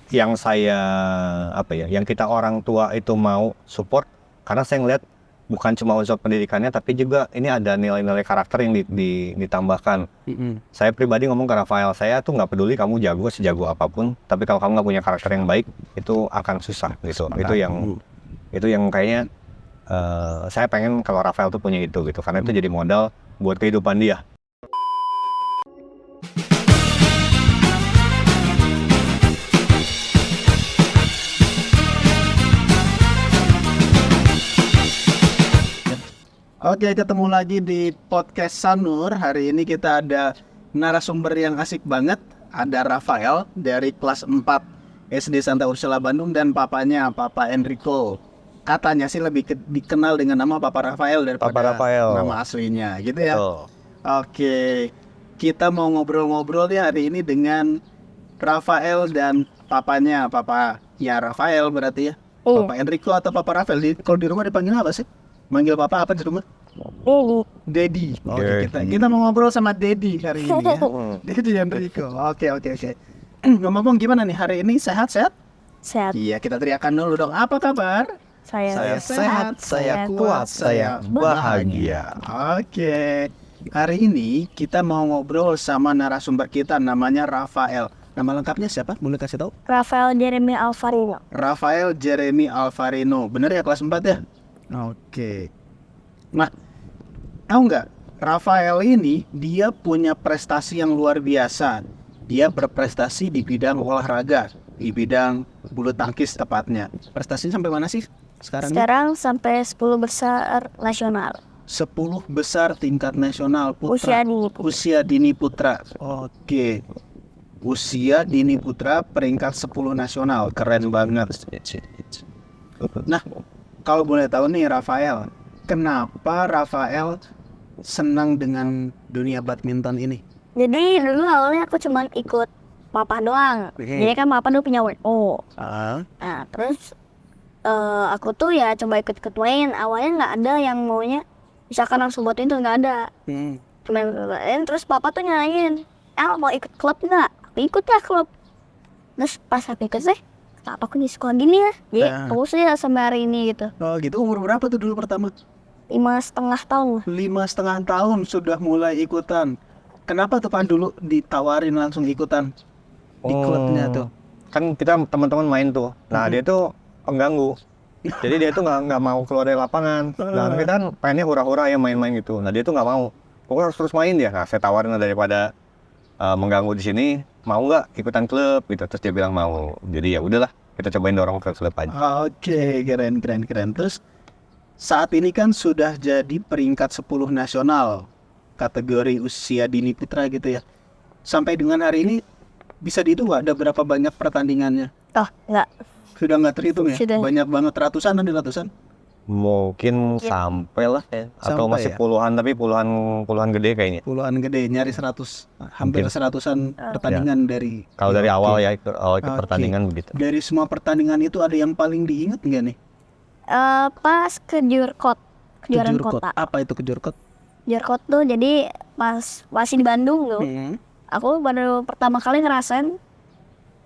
yang saya yang kita orang tua itu mau support, karena saya ngeliat bukan cuma unsur pendidikannya, tapi juga ini ada nilai-nilai karakter yang ditambahkan. Saya pribadi ngomong ke Rafael, saya tuh nggak peduli kamu jago sejago apapun, tapi kalau kamu nggak punya karakter yang baik, itu akan susah gitu. Itu yang kayaknya saya pengen kalau Rafael tuh punya itu gitu, karena itu jadi modal buat kehidupan dia. Oke, ketemu lagi di podcast Sanur. Hari ini kita ada narasumber yang asik banget. Ada Rafael dari kelas 4 SD Santa Ursula Bandung dan papanya, Papa Enrico. Katanya sih lebih dikenal dengan nama Papa Rafael daripada Papa Rafael. nama aslinya, gitu ya. Betul. Oke, kita mau ngobrol-ngobrol nih hari ini dengan Rafael dan papanya, papanya Rafael berarti ya. Papa Enrico atau Papa Rafael. Kalau di rumah dipanggil apa sih? Manggil papa apa di rumah? Daddy. Oke, kita mau ngobrol sama Daddy hari ini ya. Daddy Enrico. Oke. Ngomong gimana nih hari ini, sehat-sehat? Sehat. Iya, kita teriakan dulu dong. Apa kabar? Saya sehat, saya kuat, saya bahagia. Oke. Hari ini kita mau ngobrol sama narasumber kita namanya Rafael. Nama lengkapnya siapa? Boleh kasih tahu? Rafael Jeremy Alvarino. Rafael Jeremy Alvarino. Bener ya, kelas 4 ya? Oke. Nah, tahu nggak? Rafael ini dia punya prestasi yang luar biasa. Dia berprestasi di bidang olahraga, di bidang bulu tangkis tepatnya. Prestasinya sampai mana sih sekarang? Sekarang sampai 10 besar nasional. 10 besar tingkat nasional Usia putra. dini putra. Usia dini putra. Oke. Usia dini putra peringkat 10 nasional. Keren banget. Nah, kalau boleh tahu nih Rafael, kenapa Rafael senang dengan dunia badminton ini? Jadi dulu awalnya aku cuma ikut papa doang. Jadi kan papa dulu punya WO. Nah terus aku tuh ya coba ikut main. Awalnya nggak ada yang maunya misalkan langsung buat itu, nggak ada. Cuma main. Terus papa tuh nyanyiin, mau ikut klub nggak? Aku ikut ya klub. Terus pas aku ikut sih, kenapa aku di sekolah gini ya? Jadi aku sih sampai hari ini gitu. Oh gitu. Umur berapa tuh dulu pertama? 5,5 tahun. 5,5 tahun sudah mulai ikutan. Kenapa tuh Pak dulu ditawarin langsung ikutan di klubnya tuh? Kan kita teman-teman main tuh. Nah dia tuh pengganggu. Jadi dia tuh nggak mau keluar dari lapangan. Nah kita kan pengennya hura-hura ya main-main gitu. Nah dia tuh nggak mau. Pokoknya harus terus main dia. Nah saya tawarin daripada mengganggu di sini, mau nggak ikutan klub gitu. Terus dia bilang mau. Jadi ya udahlah, kita cobain dorong ke klub aja. Oke, keren. Terus saat ini kan sudah jadi peringkat 10 nasional kategori usia dini putra gitu ya. Sampai dengan hari ini bisa dihitung nggak ada berapa banyak pertandingannya? Oh enggak. Sudah nggak terhitung ya? Sudah. Banyak banget, ratusan. Mungkin sampai lah ya. Atau Sampai masih ya? puluhan, tapi puluhan gede kayaknya. Puluhan gede, nyari 100, hampir Mungkin. 100-an pertandingan dari. Kalau dari Oke. awal ya, ikut Oke. pertandingan begitu. Dari semua pertandingan itu ada yang paling diingat nggak nih? Pas ke Jurkot, kejuaraan Kejurkot. kota. Apa itu kejurkot? Jurkot tuh jadi pas masih di Bandung tuh. Aku baru pertama kali ngerasain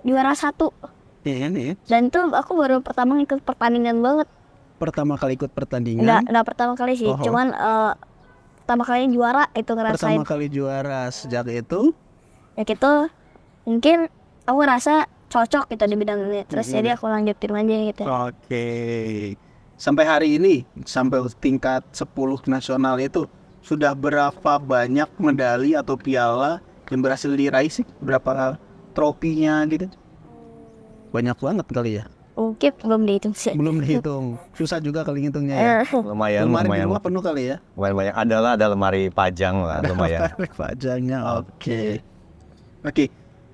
juara 1. Iya nih. Dan itu aku baru pertama ikut pertandingan banget. Pertama kali ikut pertandingan. Enggak pertama kali sih, Oh. cuman pertama kali juara itu ngerasain. Pertama kali juara sejak itu. Ya gitu, mungkin aku ngerasa cocok gitu di bidang ini. Terus jadi aku lanjutin aja gitu. Oke. Sampai hari ini, sampai tingkat 10 nasional itu sudah berapa banyak medali atau piala yang berhasil diraih sih? Berapa tropinya gitu? Banyak banget kali ya. Mungkin belum dihitung sih. Belum dihitung. Susah juga kali ngitungnya ya. Lumayan Lemari di rumah penuh kali ya. lumayan banyak. Ada lemari pajang lah, lumayan. Pajangnya. Oke.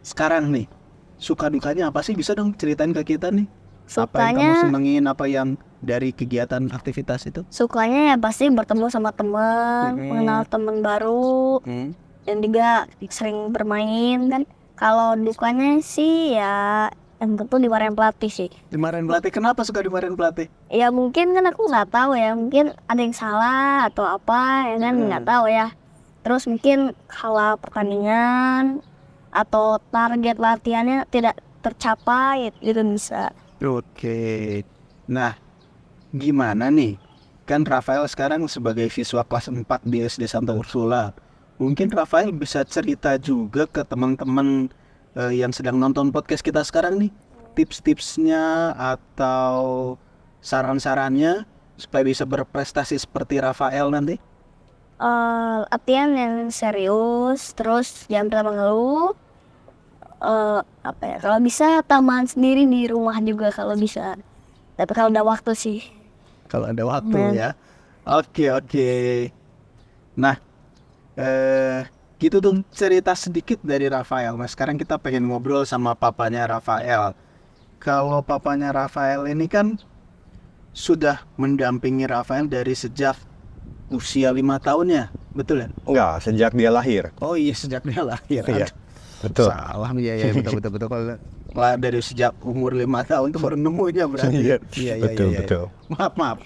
Sekarang nih, suka dukanya apa sih? Bisa dong ceritain ke kita nih. Apa yang kamu Sukanya, senengin, apa yang dari kegiatan aktivitas itu? sukanya ya pasti bertemu sama teman, mengenal teman baru, dan juga sering bermain kan. Kalau dukanya sih ya yang tentu dimarahin pelatih sih. Dimarahin pelatih, kenapa suka dimarahin pelatih? Ya mungkin kan aku nggak tahu ya, mungkin ada yang salah atau apa ya kan, nggak tahu ya. Terus mungkin kalah pertandingan atau target latihannya tidak tercapai gitu bisa. Oke. Nah, gimana nih? Kan Rafael sekarang sebagai siswa kelas 4 di SD Santa Ursula. Mungkin Rafael bisa cerita juga ke teman-teman yang sedang nonton podcast kita sekarang nih. Tips-tipsnya atau saran-sarannya supaya bisa berprestasi seperti Rafael nanti. Latihan yang serius, terus jangan pernah mengeluh. Kalau bisa taman sendiri di rumah juga kalau bisa. Tapi kalau udah waktu sih. Kalau ada waktu ya. Oke. Nah, gitu tuh cerita sedikit dari Rafael. Nah, sekarang kita pengen ngobrol sama papanya Rafael. Kalau papanya Rafael ini kan sudah mendampingi Rafael dari sejak usia 5 tahun ya, betul ya? Enggak, sejak dia lahir. Oh iya, sejak dia lahir. Iya, betul. Salah, iya betul. Kalau dari sejak umur 5 tahun tuh baru nemunya berarti. Iya. Betul. Maaf.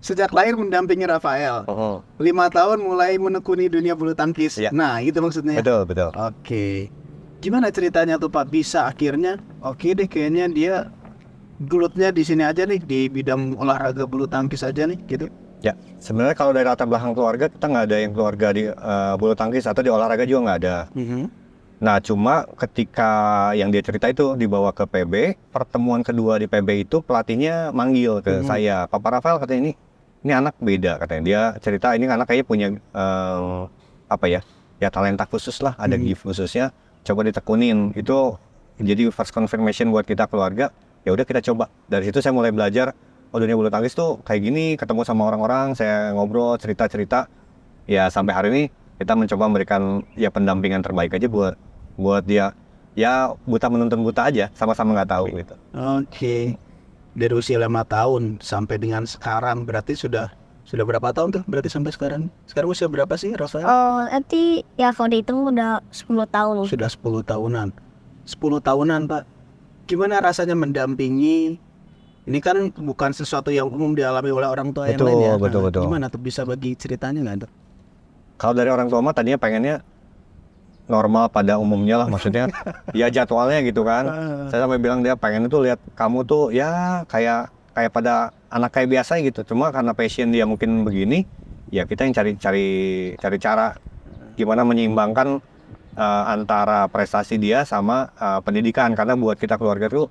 Sejak lahir mendampingi Rafael. 5 tahun mulai menekuni dunia bulu tangkis. Iya. Nah, itu maksudnya. Betul. Oke. Gimana ceritanya tuh Pak bisa akhirnya? Oke deh, kayaknya dia gelutnya di sini aja nih, di bidang olahraga bulu tangkis aja nih, gitu. Ya, sebenarnya kalau dari latar belakang keluarga kita nggak ada yang keluarga di bulu tangkis atau di olahraga juga nggak ada. Nah, cuma ketika yang dia cerita itu dibawa ke PB, pertemuan kedua di PB itu pelatihnya manggil ke saya, Papa Rafael katanya ini anak beda katanya. Dia cerita ini anak kayaknya punya ya talenta khusus lah, ada gift khususnya, coba ditekunin. Itu jadi first confirmation buat kita keluarga. Ya udah kita coba. Dari situ saya mulai belajar. Oh, dunia bulu tangkis tuh kayak gini, ketemu sama orang-orang, saya ngobrol, cerita-cerita. Ya sampai hari ini kita mencoba memberikan ya pendampingan terbaik aja buat dia. Ya buta menuntun buta aja, sama-sama nggak tahu gitu. Oke. Dari usia 5 tahun sampai dengan sekarang berarti sudah berapa tahun tuh? Berarti sampai sekarang. Sekarang usia berapa sih Rafael? Nanti ya kalau dihitung udah 10 tahun. Sudah 10 tahunan. 10 tahunan, Pak. Gimana rasanya mendampingi? Ini kan bukan sesuatu yang umum dialami oleh orang tua yang lain ya. Betul. Gimana tuh bisa bagi ceritanya nggak tuh? Kalau dari orang tua mah tadinya pengennya normal pada umumnya lah, maksudnya ya jadwalnya gitu kan. Saya sampai bilang dia pengen itu lihat kamu tuh ya kayak pada anak kayak biasa gitu. Cuma karena passion dia mungkin begini, ya kita yang cari cara gimana menyeimbangkan antara prestasi dia sama pendidikan, karena buat kita keluarga tuh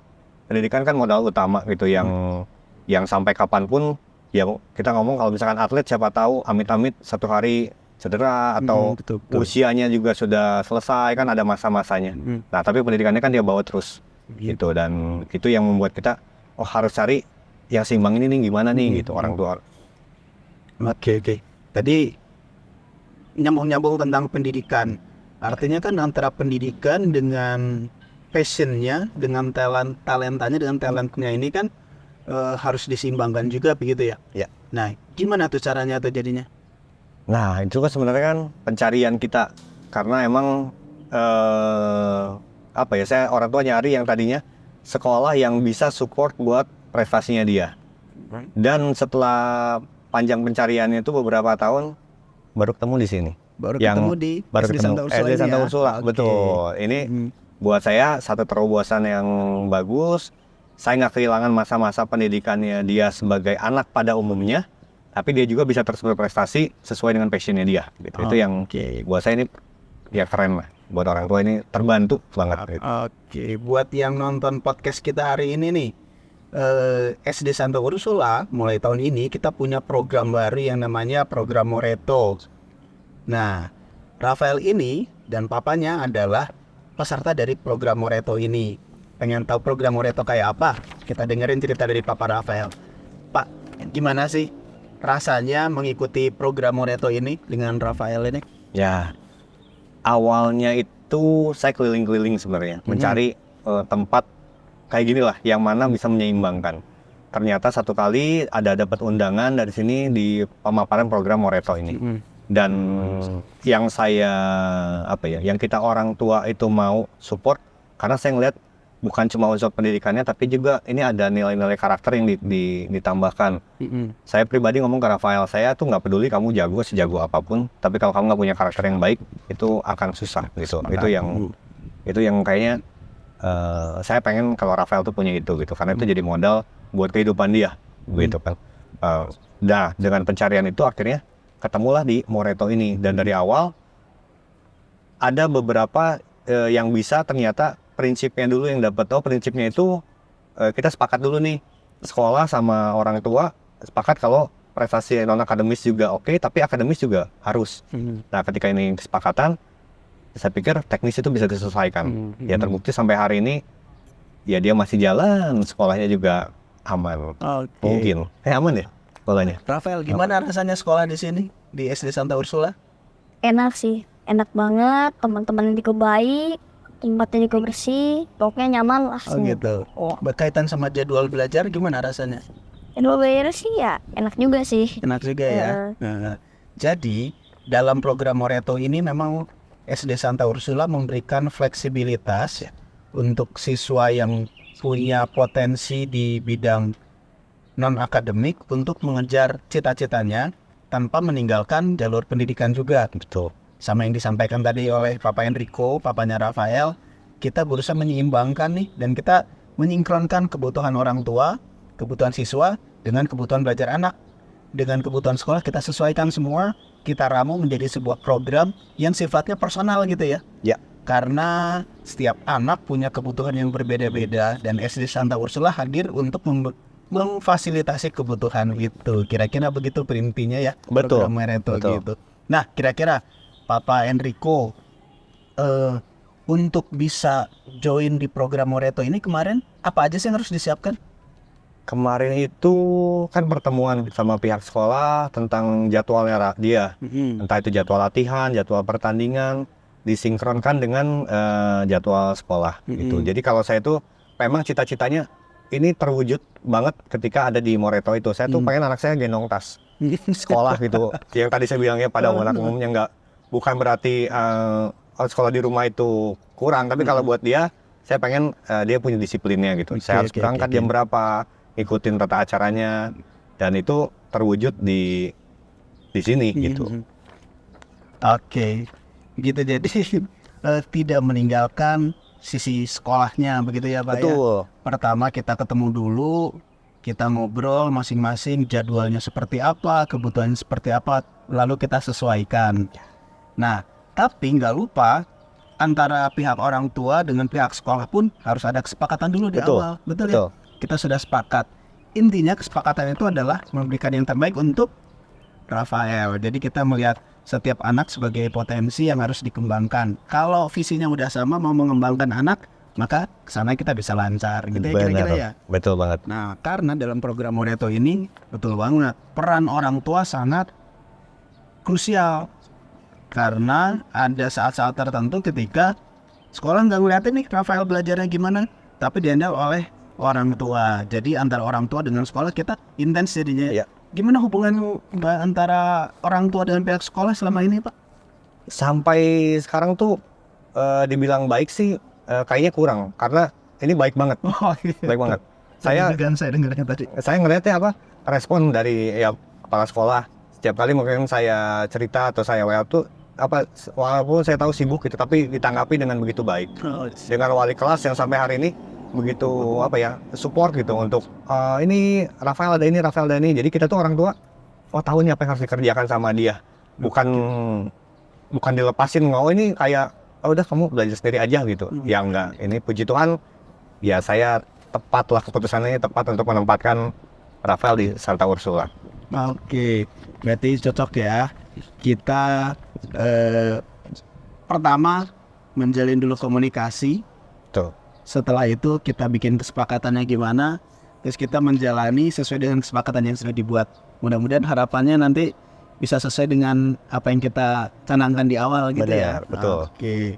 pendidikan kan modal utama gitu yang sampai kapanpun ya kita ngomong kalau misalkan atlet siapa tahu amit-amit satu hari cedera atau betul. usianya juga sudah selesai kan ada masa-masanya. Nah tapi pendidikannya kan dia bawa terus gitu, dan itu yang membuat kita harus cari yang seimbang ini nih gimana nih gitu orang tua. Oke. Tadi nyambung tentang pendidikan. Artinya kan antara pendidikan dengan passionnya, dengan talentanya, dengan talentnya ini kan harus diseimbangkan juga begitu ya? Ya. Nah, gimana tuh caranya tuh jadinya? Nah itu kan sebenarnya kan pencarian kita, karena emang saya orang tua nyari yang tadinya sekolah yang bisa support buat prestasinya dia. Dan setelah panjang pencariannya itu beberapa tahun baru ketemu di sini. Baru ketemu di SD Santa Ursula. Okay. Betul. Ini buat saya satu terobosan yang bagus. Saya nggak kehilangan masa-masa pendidikannya dia sebagai anak pada umumnya, tapi dia juga bisa terus berprestasi sesuai dengan passionnya dia. Gitu. Itu yang buat saya ini ya keren lah. Buat orang tua ini terbantu banget. Oke, buat yang nonton podcast kita hari ini nih, SD Santa Ursula mulai tahun ini kita punya program baru yang namanya program Moreto. Nah, Rafael ini dan papanya adalah peserta dari program Moreto ini. Pengen tahu program Moreto kayak apa? Kita dengerin cerita dari Papa Rafael. Pak, gimana sih rasanya mengikuti program Moreto ini dengan Rafael ini? Ya, awalnya itu saya keliling-keliling sebenarnya, mencari tempat kayak gini lah, yang mana bisa menyeimbangkan. Ternyata satu kali ada dapat undangan dari sini di pemaparan program Moreto ini. Dan yang yang kita orang tua itu mau support, karena saya ngeliat bukan cuma unsur pendidikannya, tapi juga ini ada nilai-nilai karakter yang ditambahkan. Saya pribadi ngomong ke Rafael, saya tuh nggak peduli kamu jago sejago apapun, tapi kalau kamu nggak punya karakter yang baik, itu akan susah gitu. Itu yang kayaknya saya pengen kalau Rafael tuh punya itu gitu, karena itu jadi modal buat kehidupan dia gitu kan. Nah, dengan pencarian itu akhirnya ketemulah di Moreto ini, dan dari awal ada beberapa yang bisa ternyata prinsipnya dulu yang dapat. Prinsipnya itu kita sepakat dulu nih, sekolah sama orang tua sepakat kalau prestasi non akademis juga oke, tapi akademis juga harus. Nah, ketika ini kesepakatan, saya pikir teknis itu bisa disesuaikan. Ya terbukti sampai hari ini ya dia masih jalan, sekolahnya juga aman. Mungkin aman ya sekolahnya. Rafael, gimana rasanya sekolah di sini di SD Santa Ursula? Enak sih, enak banget, teman-teman juga baik, tempatnya juga bersih, pokoknya nyaman lah. Gitu. Berkaitan sama jadwal belajar gimana rasanya? Jadwal belajar sih ya enak juga sih. Enak juga ya. Nah, jadi dalam program Moreto ini memang SD Santa Ursula memberikan fleksibilitas ya, untuk siswa yang punya potensi di bidang non-akademik untuk mengejar cita-citanya tanpa meninggalkan jalur pendidikan juga. Betul. Sama yang disampaikan tadi oleh Papa Enrico, papanya Rafael, kita berusaha menyeimbangkan nih, dan kita menyinkronkan kebutuhan orang tua, kebutuhan siswa, dengan kebutuhan belajar anak. Dengan kebutuhan sekolah kita sesuaikan semua, kita ramu menjadi sebuah program yang sifatnya personal gitu ya. Ya. Karena setiap anak punya kebutuhan yang berbeda-beda, dan SD Santa Ursula hadir untuk memfasilitasi kebutuhan itu. Kira-kira begitu intinya ya. Betul. Program Moreto Betul. gitu. Nah, kira-kira Papa Enrico, untuk bisa join di program Moreto ini kemarin apa aja sih yang harus disiapkan? Kemarin itu kan pertemuan sama pihak sekolah tentang jadwalnya dia. Entah itu jadwal latihan, jadwal pertandingan, disinkronkan dengan jadwal sekolah gitu. Jadi kalau saya tuh memang cita-citanya ini terwujud banget ketika ada di Moreto itu. Saya tuh pengen anak saya gendong tas sekolah gitu. Yang tadi saya bilangnya pada anak umumnya bukan berarti sekolah di rumah itu kurang, tapi kalau buat dia, saya pengen dia punya disiplinnya gitu. Saya harus berangkat jam berapa, ikutin tata acaranya, dan itu terwujud di sini gitu. Oke, gitu. Jadi tidak meninggalkan sisi sekolahnya begitu ya Pak. Betul. Ya? Pertama kita ketemu dulu, kita ngobrol masing-masing jadwalnya seperti apa, kebutuhannya seperti apa, lalu kita sesuaikan. Nah, tapi nggak lupa antara pihak orang tua dengan pihak sekolah pun harus ada kesepakatan dulu di awal. Betul ya? Kita sudah sepakat. Intinya kesepakatan itu adalah memberikan yang terbaik untuk Rafael. Jadi kita melihat setiap anak sebagai potensi yang harus dikembangkan. Kalau visinya udah sama, mau mengembangkan anak, maka kesana kita bisa lancar gitu ya, kira-kira ya. Betul banget. Nah, karena dalam program Moreto ini betul banget peran orang tua sangat krusial. Karena ada saat-saat tertentu ketika sekolah nggak ngeliatin nih Rafael belajarnya gimana, tapi dihandle oleh orang tua. Jadi antara orang tua dengan sekolah kita intens jadinya. Ya. Gimana hubungan antara orang tua dengan pihak sekolah selama ini, Pak? Sampai sekarang tuh dibilang baik sih kayaknya kurang, karena ini baik banget. Baik banget. Saya dengarnya tadi. Saya ngeliatnya respon dari kepala sekolah. Setiap kali mungkin saya cerita atau saya WA tuh walaupun saya tahu sibuk gitu, tapi ditanggapi dengan begitu baik. Dengan wali kelas yang sampai hari ini begitu support gitu untuk ini Rafael ada ini, Rafael ada ini. Jadi kita tuh orang tua tahu nih apa yang harus dikerjakan sama dia. Bukan dilepasin, ini kayak udah kamu belajar sendiri aja gitu. Ya enggak, ini puji Tuhan ya saya tepatlah keputusannya tepat untuk menempatkan Rafael di Santa Ursula. Oke, berarti cocok ya. Kita pertama menjalin dulu komunikasi. Tuh. Setelah itu kita bikin kesepakatannya gimana, terus kita menjalani sesuai dengan kesepakatan yang sudah dibuat. Mudah-mudahan harapannya nanti bisa sesuai dengan apa yang kita canangkan di awal gitu. Benar, ya. Betul. Oke.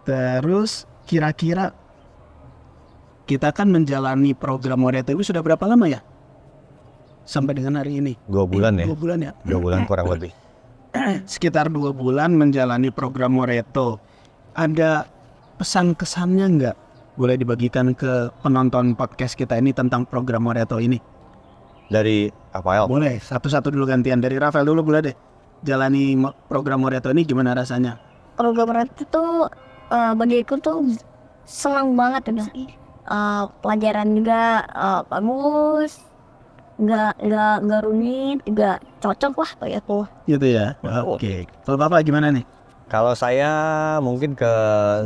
Terus kira-kira kita kan menjalani program Moreto itu sudah berapa lama ya? Sampai dengan hari ini? 2 bulan ya? 2 bulan ya? 2 bulan kurang lebih. Sekitar 2 bulan menjalani program Moreto. Ada pesan-kesannya nggak? Boleh dibagikan ke penonton podcast kita ini tentang program Moreto ini? Dari Rafael? Boleh, satu-satu dulu gantian. Dari Rafael dulu boleh deh. Jalani program Moreto ini gimana rasanya? Program Moreto itu bagiku tuh senang banget udah. Pelajaran juga bagus, nggak rumit, juga cocok lah kayak aku. Gitu ya. Oke. Kalau Bapak gimana nih? Kalau saya mungkin ke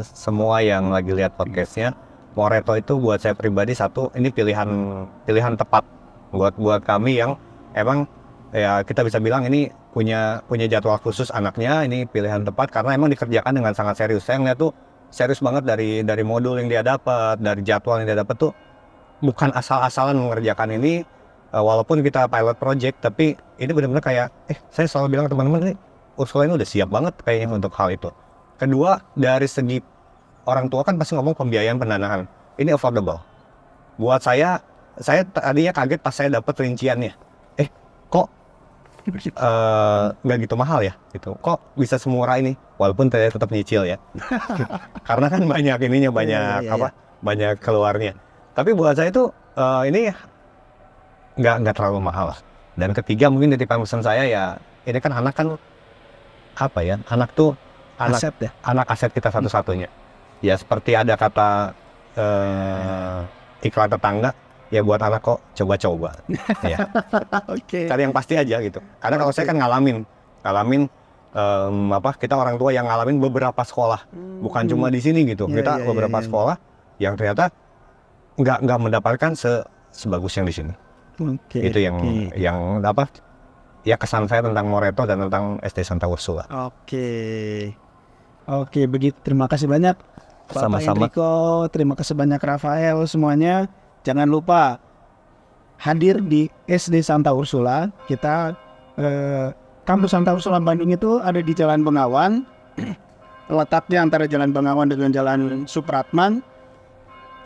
semua yang lagi lihat podcastnya, Moreto itu buat saya pribadi satu, ini pilihan tepat buat kami yang emang ya kita bisa bilang ini punya jadwal khusus anaknya, ini pilihan tepat karena emang dikerjakan dengan sangat serius. Saya ngeliat tuh serius banget dari modul yang dia dapat, dari jadwal yang dia dapat tuh bukan asal-asalan mengerjakan ini. Walaupun kita pilot project, tapi ini benar-benar kayak saya selalu bilang ke teman-teman nih, Ursula ini udah siap banget kayaknya untuk hal itu. Kedua, dari segi orang tua kan pasti ngomong pembiayaan pendanaan. Ini affordable. Buat saya tadinya kaget pas saya dapat rinciannya. Kok nggak gitu mahal ya? Gitu. Kok bisa semurah ini? Walaupun saya tetap nyicil ya. Karena kan banyak ininya, banyak keluarnya. Tapi buat saya itu ini nggak terlalu mahal. Dan ketiga mungkin titipan pesan saya ya, ini kan anak kan anak tuh Aset ya? anak aset kita satu-satunya. Ya seperti ada kata iklan tetangga, ya buat anak kok coba-coba. Ya. Oke. Cari yang pasti aja gitu. Karena kalau saya kan ngalamin kita orang tua yang ngalamin beberapa sekolah, bukan cuma di sini gitu. Kita beberapa sekolah yang ternyata nggak mendapatkan sebagus yang di sini. Oke. Itu yang ya kesan saya tentang Moreto dan tentang SD Santa Ursula. Oke, begitu. Terima kasih banyak Bapak Sama-sama. Enrico, terima kasih banyak Rafael semuanya. Jangan lupa hadir di SD Santa Ursula. Kita kampus Santa Ursula Bandung itu ada di Jalan Bengawan. Letaknya antara Jalan Bengawan dengan Jalan Supratman.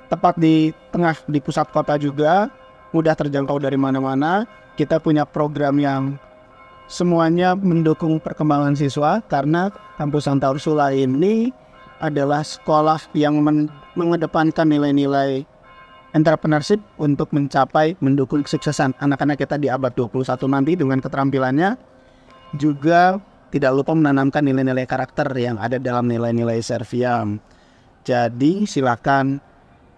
Tepat di tengah di pusat kota juga. Mudah terjangkau dari mana-mana. Kita punya program yang semuanya mendukung perkembangan siswa karena kampus Santa Ursula ini adalah sekolah yang mengedepankan nilai-nilai entrepreneurship untuk mendukung kesuksesan anak-anak kita di abad 21 nanti dengan keterampilannya. Juga tidak lupa menanamkan nilai-nilai karakter yang ada dalam nilai-nilai Serviam. Jadi silakan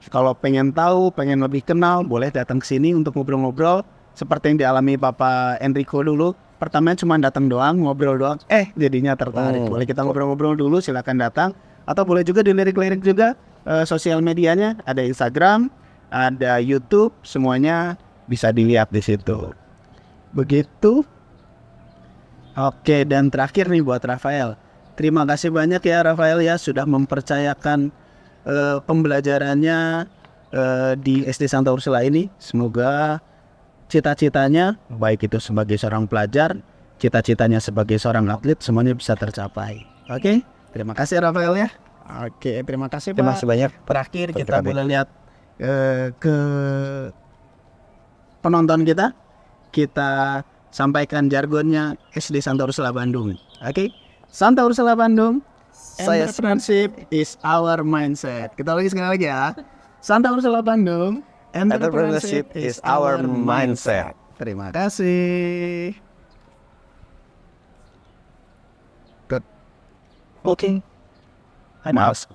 kalau pengen tahu, pengen lebih kenal, boleh datang ke sini untuk ngobrol-ngobrol seperti yang dialami Bapak Enrico dulu. Pertama cuma datang doang, ngobrol doang, jadinya tertarik. Boleh kita ngobrol-ngobrol dulu, silakan datang. Atau boleh juga dilirik-lirik juga sosial medianya, ada Instagram, ada YouTube, semuanya bisa dilihat di situ. Begitu. Oke, dan terakhir nih buat Rafael. Terima kasih banyak ya Rafael ya sudah mempercayakan pembelajarannya di SD Santa Ursula ini. Semoga cita-citanya, baik itu sebagai seorang pelajar, cita-citanya sebagai seorang atlet, semuanya bisa tercapai. Oke, terima kasih Rafael ya. Oke, terima kasih Pak. Terima kasih banyak. Terakhir kita boleh lihat ke penonton kita. Kita sampaikan jargonnya SD Santa Ursula Bandung. Oke, Santa Ursula Bandung. Entrepreneurship is our mindset. Kita sekali lagi ya. Santa Ursula Bandung. Entrepreneurship is our mindset. Terima kasih. Good. Okay. Maaf.